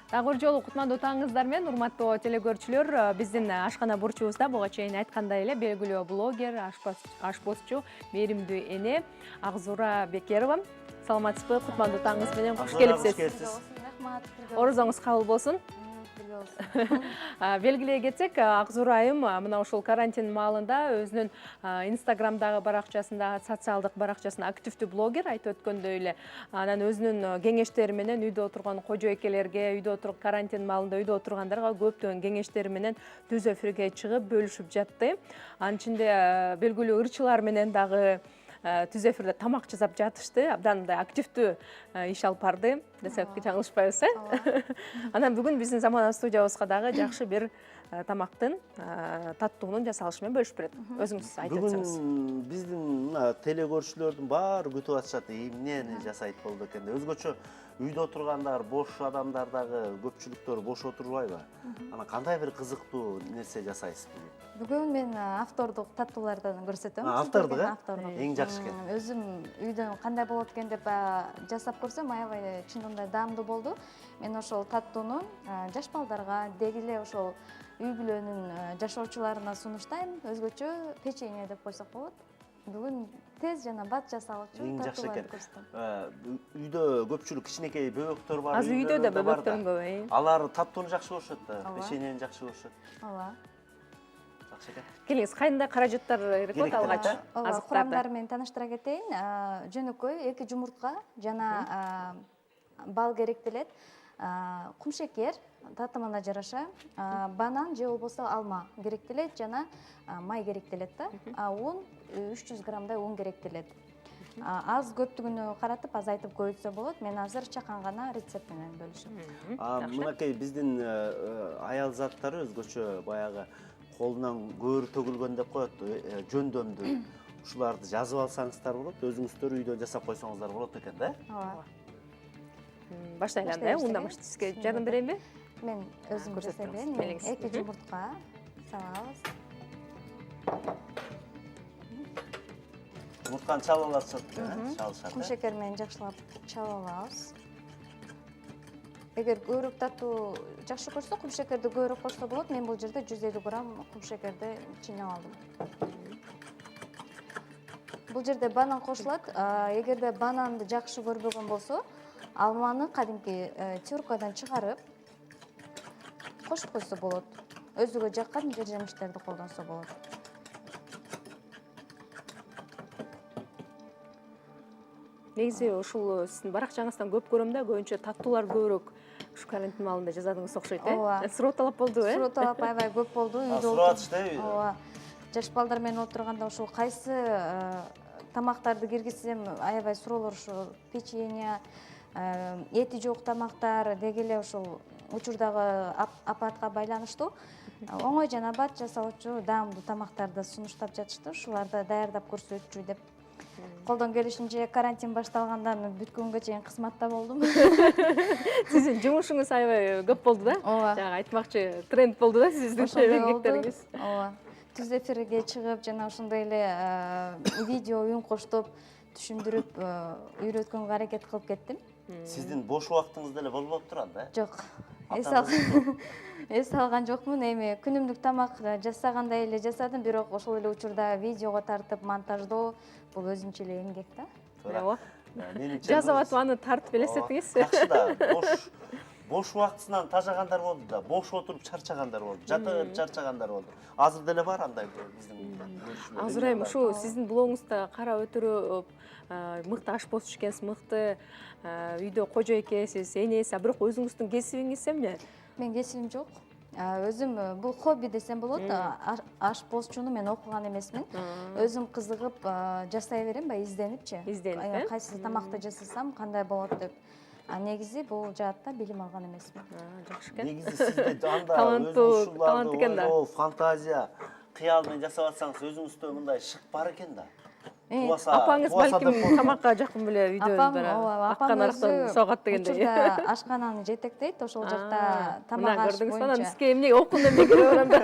Дагы бир жолу кутмандуу таңыңыздар менен урматтуу телекөрүүчүлөр, биздин ашкана бурчубузда буга чейин айткандай эле белгилүү блогер, ашпозчу, мээримдүү эне Акзура Бекерова. Саламатсызбы? Кутмандуу таңыңыз менен куш келипсиз. Орозоңуз кабыл болсун. Белгилей кетсек, Акзура айым мына ушул карантин маалында өзүнүн Инстаграмдагы баракчасында, социалдык баракчасында активдүү блогер, айтып өткөндөй эле. Анан өзүнүн кеңештери менен үйдө отурган кожо экелерге, үйдө отуруп карантин маалында үйдө отургандарга көптөгөн кеңештери менен түз эфирге чыгып бөлүшүп жатты. Анын ичинде белгилүү ырчылар менен дагы түз эфирде тамак жасап жатышты. Абдан мындай активдүү иш алып барды десек жаңылышпайбыз, Анан бүгүн биздин заманауи студиябызга дагы жакшы бир тамактын, таттуунун жасалышы менен бөлүшүп берет. Өзүңүз айтып өтсөңүз. Бүгүн биздин мына телекөрүүчүлөрдүн баары күтүп атышат. Эмнени жасайт болду экен деп. Өзгөчө үйдө отургандар, бош адамдар дагы көпчүлүктөр бош отурбайбы? Анан кандай бир кызыктуу нерсе жасайсыз бүгүн? Бүгүн мен автордук таттуулардан көрсөтөм. Автордук, Автордук. Эң жакшы экен. Өзүм үйдөн кандай болот экен деп жасап көрсөм, аябай чындыгында даамдуу болду. Мен ошол таттууну жаш балдарга, деги эле ошол үй бүлөнүн жашоочуларына сунуштайм. Өзгөчө печенье деп койсок болот. Бүгүн тез жана бат жасалчу таттууларды көрсөтөм. Үйдө көпчүлүк кичинекей бөбөктөр бар. Азыр үйдө да бөбөктөрүм көп. Алар таттууну жакшы көрүшөт да, печеньени жакшы көрүшөт. Ооба. Жакшы экен. Келиңиз, кайда каражаттар керек болот алгач? Курамдары менен тааныштыра кетейин. Жөнөкөй 2 жумуртка жана бал керектелет. Кумшекер татымына жараша, банан же болбосо алма керектелет жана май керектелет да. Un 300 граммдай un керектелет. Аз көптүгүнө каратып азайтып көбөйтсө болот. Мен азыр чакан гана рецепт менен бөлүшөм. Мынакей биздин аял заттары өзгөчө баягы колунан көөрү төгүлгөн деп коет, жөндөмдүү. Ушуларды жазып алсаңыздар болот, өзүңүздөр үйдө жасап койсоңуздар болот экен да? Ооба. Баштайлам да, ундамыш сизге жардам берейинби? Мен өзүм жасай берейин. 2 жумуртка салабыз. Жумуртканы чалып аласыз, чалышат. Кумшекер менен жакшылап чалып алабыз. Эгер көбүрөөк таттуу жакшы көрсө, кумшекерди көбүрөөк кошсо болот. Мен бул жерде 150 грамм кумшекерди чыйнап алдым. Бул жерде банан кошулат. Эгерде бананды жакшы көрбөгөн болсо, алманы кадимки тюркадан чыгарып кошуп койсо болот. Өзүгө жаккан жер жемиштерди колдонсо болот. Негизи ушул сиздин баракчаңыздан көп көрөм да, көбүнчө таттуулар көбүрөөк ушу карантин маалында жасадыңыз окшойт, Ооба. Суроо талап болдубу, Суроо талап аябай көп болду. Суроо атышты. Ооба. Жаш балдар менен отурганда ушул кайсы тамактарды киргизсем аябай суроолор ушу печенье, эти жок тамактар, деги эле ушул учурдагы апатка байланыштуу оңой жана бат жасалчу даамдуу тамактарды сунуштап жатышты. Ушуларды даярдап көрсөтчү деп. Колдон келишинче карантин башталгандан бүткөнгө чейин кызматта болдум. Сиздин жумушуңуз аябай көп болду да? Ооба. Жана айтмакчы тренд болду да сиздин эмгектериңиз. Ооба. Түз эфирге чыгып жана ошондой эле видео үн коштоп түшүндүрүп үйрөткөнгө аракет кылып кеттим. Сиздин бош убактыңыз деле болуп турат да? Жок. Эс алган жокмун. Эми күнүмдүк тамак жасагандай эле жасадым, бирок ошол эле учурда видеого тартып монтаждоо бул өзүнчө эле эмгек да. Ооба. Жазып атып аны тартып элестетиңиз. Жакшы да. Бош убактысынан тажагандар болду да, бош отуруп чарчагандар болду, жатып чарчагандар болду. Азыр деле бар андай биздин көрүшүлөр. Азыр эми ушу сиздин блогуңузда карап өтүрүп, мыкты ашпозчу экенсиз, мыкты үйдө кожо экенсиз, энеси, бирок өзүңүздүн кесибиңиз эмне? Мен кесибим жок. Өзүм бул хобби десем болот. Ашпозчуну мен окуган эмесмин. Өзүм кызыгып жасай берем, баягы изденипчи. Изденип, кайсы тамакты жасасам кандай болот деп. Негизи бул жаатта билим алган эмесмин. Жакшы экен. Негизи сизде анда талант экен да. Фантазия, кыял менен жасап атсаңыз өзүңүздө мындай шык бар экен да. Апаңыз балким тамакка жакын беле үйдө апам арактан согат дегендей. Учурда ашкананы жетектейт, ошол жакта тамак аш боюнча. Анан бизге эмне окуунду эмне керек барам да.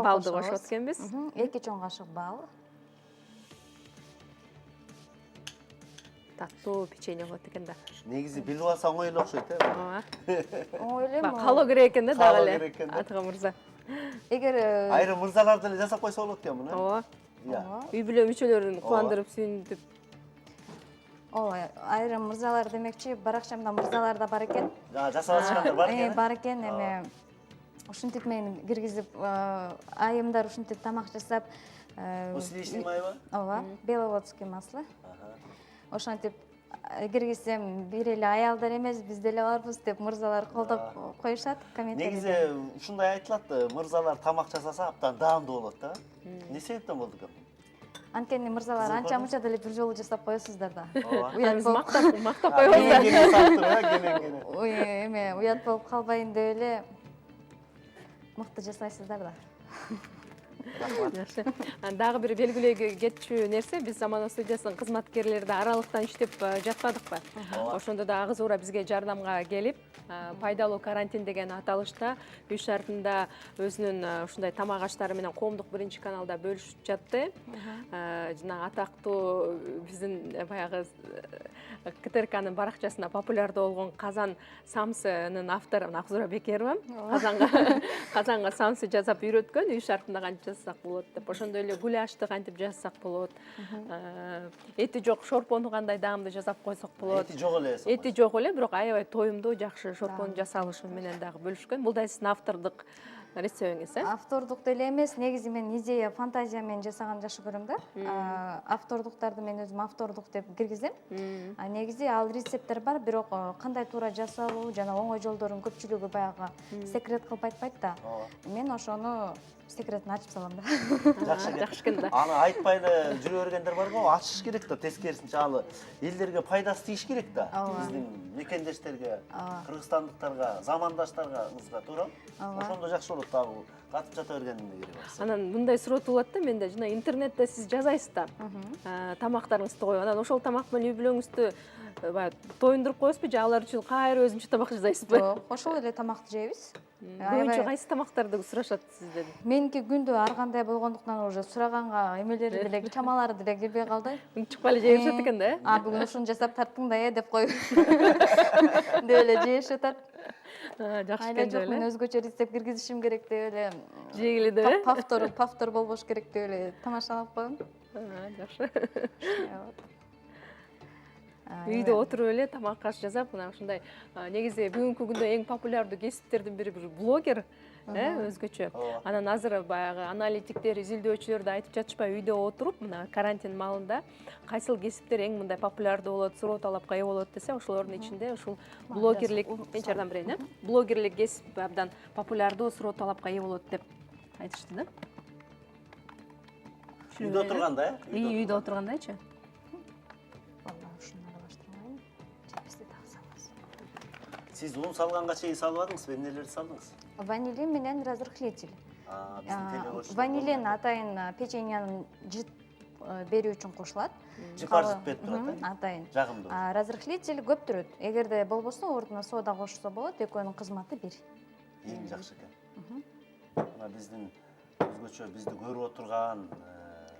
Балды кошот экенбиз. 2 чоң кашык бал. таттуу печенье болот экен да. Негизи билип алса оңой эле окшойт Ооба. оңой эле Калоо керек экен да Калоо дагы эле. керек экен да. Атыга мырза. эгер Айрым мырзалар деле жасап койсо болот экен муну. Ооба. Иә. Үй бүлө мүчөлөрүн кубандырып, сүйүндүрүп. ооба айрым мырзалар демекчи баракчамда мырзалар да бар экен. Жасап атышкандар бар экен. бар экен эме ушинтип мен киргизип айымдар ушинтип тамак жасап Сливочный майбы? ооба беловодский масло ошентип киргизсем бир эле аялдар эмес биз деле барбыз деп мырзалар колдоп коюшат комментарийде. Негизи ушундай айтылат, мырзалар тамак жасаса абдан даамдуу болот да. Эмне себептен болду экен? Анткени мырзалар анча мынча деле бир жолу жасап коесуздар да. Уят Уят болуп мактап коебуз да. эме уят болуп калбайын деп эле мыкты жасайсыздар да. Жакшы. Дагы бир белгилөө кетчү нерсе, биз Замана студиясынын кызматкерлери да аралыктан иштеп жатпадыкпы? Ошондо да агыз уура бизге жардамга келип, пайдалуу карантин деген аталышта үй шартында өзүнүн ушундай тамак аштары менен коомдук биринчи каналда бөлүшүп жатты. Жана атактуу биздин баягы КТРКнын баракчасында популярдуу болгон казан самсынын автору Акзура Бекерова. Казанга самсы жасап үйрөткөн, үй шартында кантип жасасак болот деп. Ошондой эле гуляшты кантип жасасак болот. Эти жок шорпону кандай даамдуу жасап койсок болот. Эти жок эле. Эти жок эле, бирок аябай тоюмдуу, жакшы шорпонун жасалышы менен дагы бөлүшкөн. Бул да сиздин автордук рецептиңиз, Автордук деле эмес, негизи мен идея, фантазия менен жасаганды жакшы көрөм да. Автордуктарды мен өзүм автордук деп киргизем. Негизи ал рецепттер бар, бирок кандай туура жасалуу жана оңой жолдорун көпчүлүгү баягы секрет кылып айтпайт да. Мен ошону секретин ачып салам да. Жакшы экен да. Аны айтпай эле жүрө бергендер бар го, ачыш керек да, тескерисинче ал элдерге пайдасы тийиш керек да. Биздин мекендештерге, кыргызстандыктарга, замандаштарыбызга, туура? Ошондо жакшы болот да, катып жата бергендин кереги бар. Анан мындай суроо туулат да менде, жана интернетте сиз жазайсыз да. Тамактарыңызды коюп, анан ошол тамак менен үй бүлөңүздү баягы тоюндуруп коесузбу же алар үчүн кайра өзүнчө тамак жасайсызбы? Жок, ошол эле тамакты жейбиз. Көбүнчө кайсы тамактарды сурашат сизден? Меники күндө ар кандай болгондуктан уже сураганга эмелери деле, чамалары деле кирбей калды. Чыкпай эле жей беришет экен да, э? Бүгүн ушуну жасап тарттың да, деп коюп. Деп эле жейишип атат. Жакшы Айла экен жок, мен эле. өзгөчө рецепт киргизишим керек деп эле. Жегиле деп, э? Повтор болбош керек деп эле тамашалап коем. Жакшы. Үйдө отуруп эле тамак аш жасап, мына ушундай негизи бүгүнкү күндө эң популярдуу кесиптердин бири бир блогер, өзгөчө. Анан азыр баягы аналитиктер, изилдөөчүлөр да айтып жатышпайбы, үйдө отуруп, мына карантин маалында кайсыл кесиптер эң мындай популярдуу болот, суроо талапка ээ болот десе, ошолордун ичинде ушул блогерлик, мен жардам берейин, э? Блогерлик кесип абдан популярдуу, суроо талапка ээ болот деп айтышты да. Үйдө отурганда, э? Үйдө отургандайчы? Сиз ун салганга чейин салбадыңызбы? Эмнелерди салдыңыз? Ванилин менен разрыхлитель. Ванилин атайын печеньянын жыт берүү үчүн кошулат. Жыпар жыт берип турат, атайын. Жагымдуу. Разрыхлитель көптүрөт. Эгерде болбосо, ордуна сода кошсо болот, экөөнүн кызматы бир. Эң жакшы экен. Мына биздин өзгөчө бизди көрүп отурган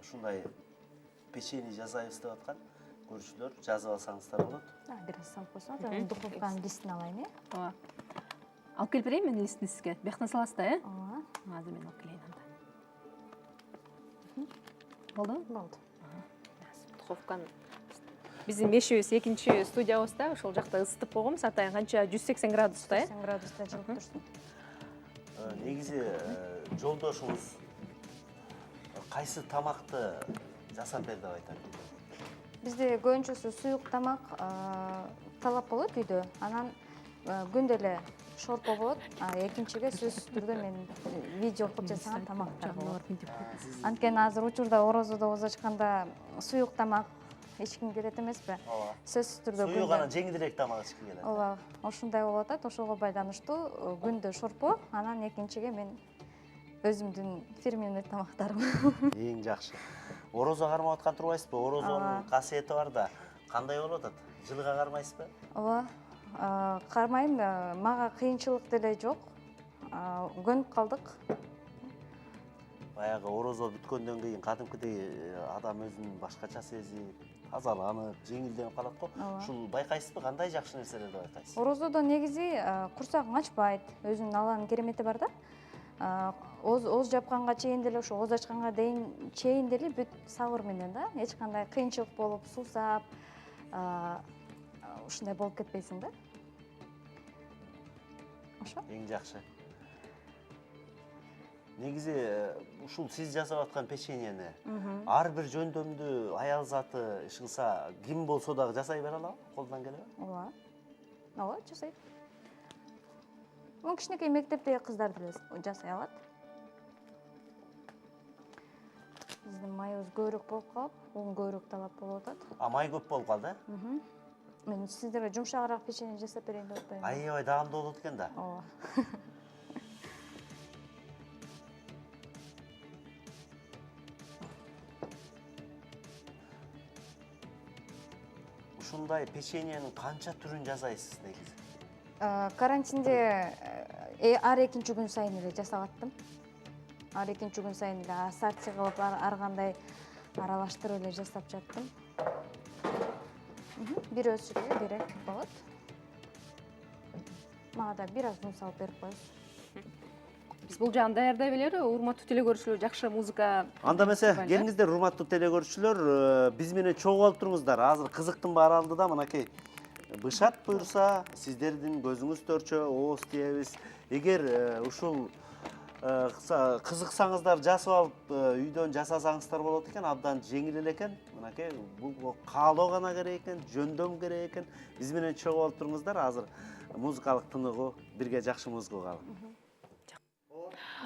ушундай печенье жасайбыз деп аткан көрүүчүлөр жазып алсаңыздар болот. Бир аз салып койсоңуз, анан духовканын листин алайын, э? Ооба. Алып келип берейин мен листин сизге. Бияктан саласыз да, э? Ооба. Азыр мен алып келейин анда. Болдубу? Болду. Духовканы биздин мешибиз экинчи студиябызда, ошол жакта ысытып койгонбуз. Атайын канча 180 градуста, э? 180 градуста жылып турсун. Негизи жолдошуңуз кайсы тамакты жасап бер деп айтат? Бизде көбүнчөсү суюк тамак талап болот үйдө. Анан күндө эле шорпо болот. Экинчиге сөзсүз түрдө мен видео кылып жасаган тамактар болот. Анткени азыр учурда орозодо оозо ачканда суюк тамак эч ким керет эмеспи? Ооба. Сөзсүз түрдө суюк анан жеңилирээк тамак ички келет. Ооба, ошондой болуп атат. Ошого байланыштуу күндө шорпо, анан экинчиге мен өзүмдүн фирменный тамактарым. Эң жакшы. Орозо кармап аткан турбайсызбы? Орозонун касиети бар да. Кандай болуп атат? Жылга кармайсызбы? Ооба. Кармайм, мага кыйынчылык деле жок. Көнүп калдык. баягы орозо бүткөндөн кийин кадимкидей адам өзүн башкача сезип, тазаланып, жеңилденип калат го. Ушул байкайсызбы, кандай жакшы нерселерди байкайсыз? Орозодо негизи курсагың ачпайт, өзүнүн алганын керемети бар да. Оз жапканга чейин деле, ошо оз ачканга чейин деле бүт сабыр менен да, эч кандай кыйынчылык болуп, суусап, ушундай болуп кетпейсиң да. Ошо? Эң жакшы. Негизи ушул сиз жасап аткан печеньени ар бир жөндөмдү аял заты иш кылса, ким болсо дагы жасай бере алабы? Колунан келеби? Ооба. Ооба, жасайт. Кичинекей мектептеги кыздар деле жасай алат. Биздин майыбыз көбүрөөк болуп калып, он көбүрөөк талап болуп атат. Май көп болуп калды, Мен сиздерге жумшагыраак печенье жасап берейин деп атпаймынбы? Аябай даамдуу болот экен да. Ооба. Ушундай печеньенин канча түрүн жасайсыз негизи? Карантинде ар экинчи күн сайын эле жасап аттым. Ар экинчи күн сайын эле ассорти кылып, ар кандай аралаштырып эле жасап жаттым. Бир өзүгө керек болот. Мага да бир аз un салып берип коесуз. Биз бул жагын даярдай белели, урматтуу теле көрүүчүлөр, жакшы музыка. Анда эмесе, келиңиздер, урматтуу теле көрүүчүлөр, биз менен чогуу алып туруңуздар. Азыр кызыктын баары алдыда, мынакей. Бышат буюрса, сиздердин көзүңүз төрчө, ооз тийебиз. Эгер ушул кызыксаңыздар, жасап алып үйдөн жасасаңыздар болот экен, абдан жеңил эле экен. Мынакей, бул каалоо гана керек экен, жөндөм керек экен. Биз менен чогуу алып туруңуздар. Азыр музыкалык тыныгуу, бирге жакшы музыка угалы.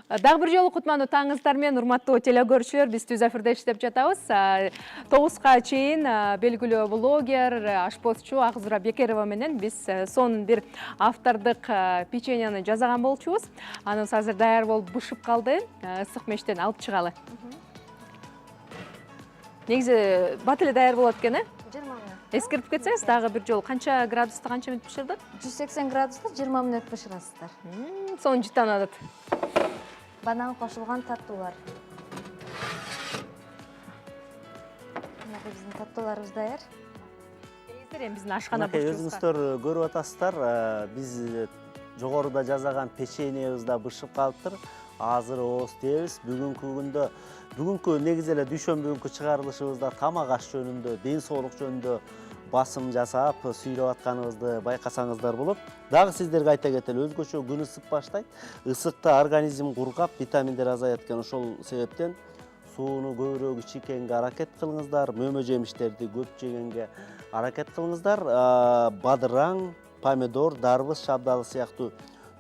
Дагы бир жолу кутмандуу таңыңыздар менен, урматтуу теле көрүүчүлөр, биз түз эфирде иштеп жатабыз. 9га чейин белгилүү блогер, ашпозчу Акзура Бекерова менен биз сонун бир автордук печеньени жасаган болчубуз. Аныбыз азыр даяр болуп бышып калды. Ысык мештен алып чыгалы. Негизи бат эле даяр болот экен, 20 мүнөт. Эскертип кетсеңиз, дагы бир жолу канча градуста канча мүнөт бышырдык? 180 градуста 20 мүнөт бышырасыздар. Сонун жыттанат. Банан кошулган таттуулар. Мына биздин таттууларыбыз даяр. Эми биздин ашкана Мынакей бышчубузга. өзүңүздөр көрүп атасыздар, биз жогоруда жасаган печеньебиз да бышып калыптыр. Азыр ооз тийебиз. Бүгүнкү негизи эле дүйшөмбү күнкү чыгарылышыбызда тамак аш жөнүндө, ден соолук жөнүндө басым жасап, сүйлөп атканыбызды байкасаңыздар болот. Дагы сиздерге айта кетели, өзгөчө күн ысып баштайт. Ысыкта организм кургап, витаминдер азаят экен. Ошол себептен сууну көбүрөөк ичкенге аракет кылыңыздар, мөмө жемиштерди көп жегенге аракет кылыңыздар. Бадыраң, помидор, дарбыз, шабдалы сыяктуу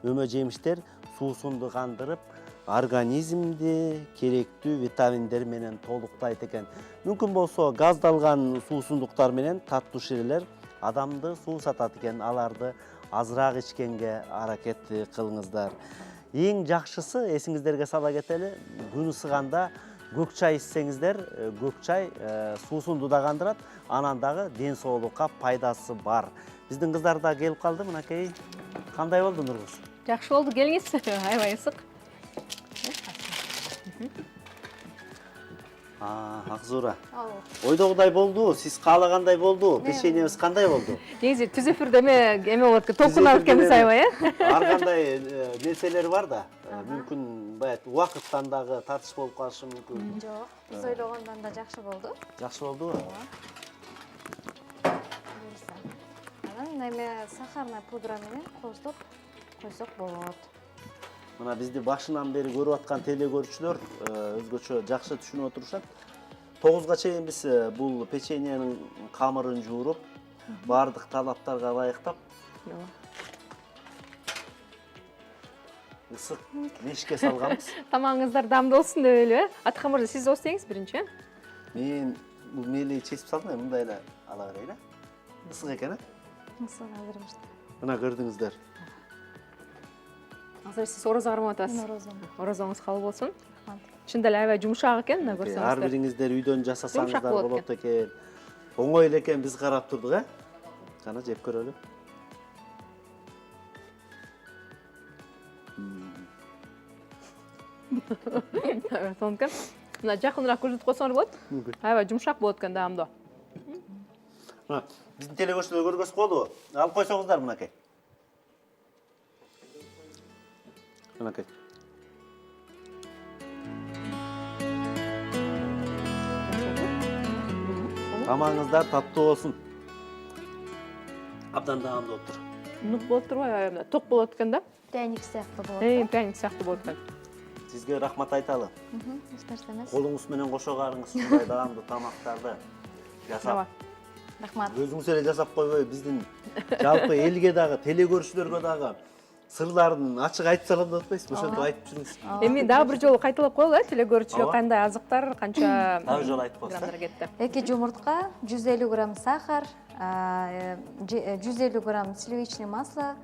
мөмө жемиштер суусунду кандырып, организмди керектүү витаминдер менен толуктайт экен. Мүмкүн болсо газдалган суусундуктар менен таттуу ширелер адамды суусатат экен. Аларды азыраак ичкенге аракет кылыңыздар. Эң жакшысы, эсиңиздерге сала кетели, күн ысыганда көк чай ичсеңиздер, көк чай суусунду да кандырат, анан дагы ден соолукка пайдасы бар. Биздин кыздар да келип калды, мынакей. Кандай болду, Нургуз? Жакшы болду, келиңиз. Аябай ысык. Акзура. Ойдогудай болду, сиз каалагандай болду, печеньебиз кандай болду? Негизи түз эфирде эме болот экен, толкунат экенбиз аябай, Ар кандай нерселер бар да, мүмкүн баягы убакыттан дагы тартыш болуп калышы мүмкүн. Жок, биз ойлогондон да жакшы болду. Жакшы болдубу? Анан эме сахарный пудра менен кооздоп койсок болот. Мына бизди башынан бери көрүп аткан теле көрүүчүлөр өзгөчө жакшы түшүнүп отурушат. 9га чейин биз бул печеньенин камырын жууруп, баардык талаптарга ылайыктап, ысык мешке салганбыз. Тамагыңыздар даамдуу болсун деп эле. Атхан мырза, сиз ооз деңиз биринчи. Мен бул мели чечип салдым, мындай эле ала берейин. Ысык экен, Ысык азырмышты. Мына көрдүңүздөр. Азыр сиз орозо кармап атасыз. Орозо. Орозоңуз кабыл болсун. Чында эле аябай жумшак экен, мына Ар көрсөңүздөр. бириңиздер үйдөн жасасаңыздар Жумшак болот болот экен. Оңой эле экен, биз карап турдук, Кана жеп көрөлү. Соныкы мына жакыныраак көрсөтүп койсоңор болот. Аябай жумшак болот экен даамдуу. Биздин телекөрүүчүлөр көргөзүп болдубу? Алып койсоңуздар мынакей. Мынакей. Тамагыңыздар таттуу болсун. Абдан даамдуу болуптур. Нук болуп турбайбы? Ток болот экен да. Пряник сыяктуу болот. Пряник сыяктуу болот экен. Сизге рахмат айталы. Эч нерсе эмес. Колуңуз менен кошо карыңыз ушундай даамдуу тамактарды жасап. Рахмат. Өзүңүз эле жасап койбой, биздин жалпы элге дагы, телекөрүүчүлөргө дагы сырларын ачык айтып салам деп атпайсызбы? Ошентип айтып жүрүңүз. Эми дагы бир жолу кайталап коелу, телекөрүүчүлөр Ооба. кандай азыктар, канча Дагы жолу айтып коесуз. граммдар кетти. 2 жумуртка, 150 грамм сахар, 150 грамм сливочное масло,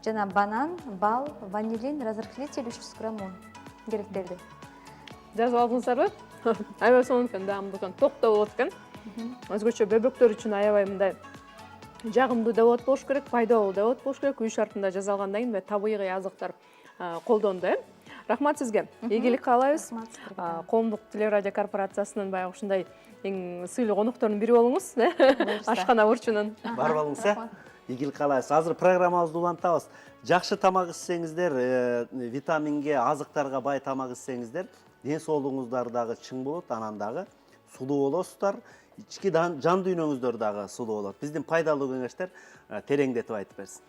жана банан, бал, ванилин, разрыхлитель, 300 грамм un керектелди. Жазып алдыңыздарбы? Аябай сонун экен, даамдуу экен, ток да болот экен. Өзгөчө бөбөктөр үчүн аябай мындай жагымдуу да болот болуш керек, пайдалуу да болот болуш керек. Үй шартында жасалгандан кийин табигый азыктар колдонду, Рахмат сизге. Ийгилик каалайбыз. Коомдук телерадио корпорациясынын баягы ушундай эң сыйлуу конокторунун бири болуңуз, ашкана бурчунун. Бар болуңуз, ийгилик каалайбыз. Азыр программабызды улантабыз. Жакшы тамак ичсеңиздер, витаминге, азыктарга бай тамак ичсеңиздер, ден соолугуңуздар дагы чың болот, анан дагы сулуу болосуздар. Ички жан дүйнөңүздөр дагы сулуу болот. Биздин пайдалуу кеңештер тереңдетип айтып берсин.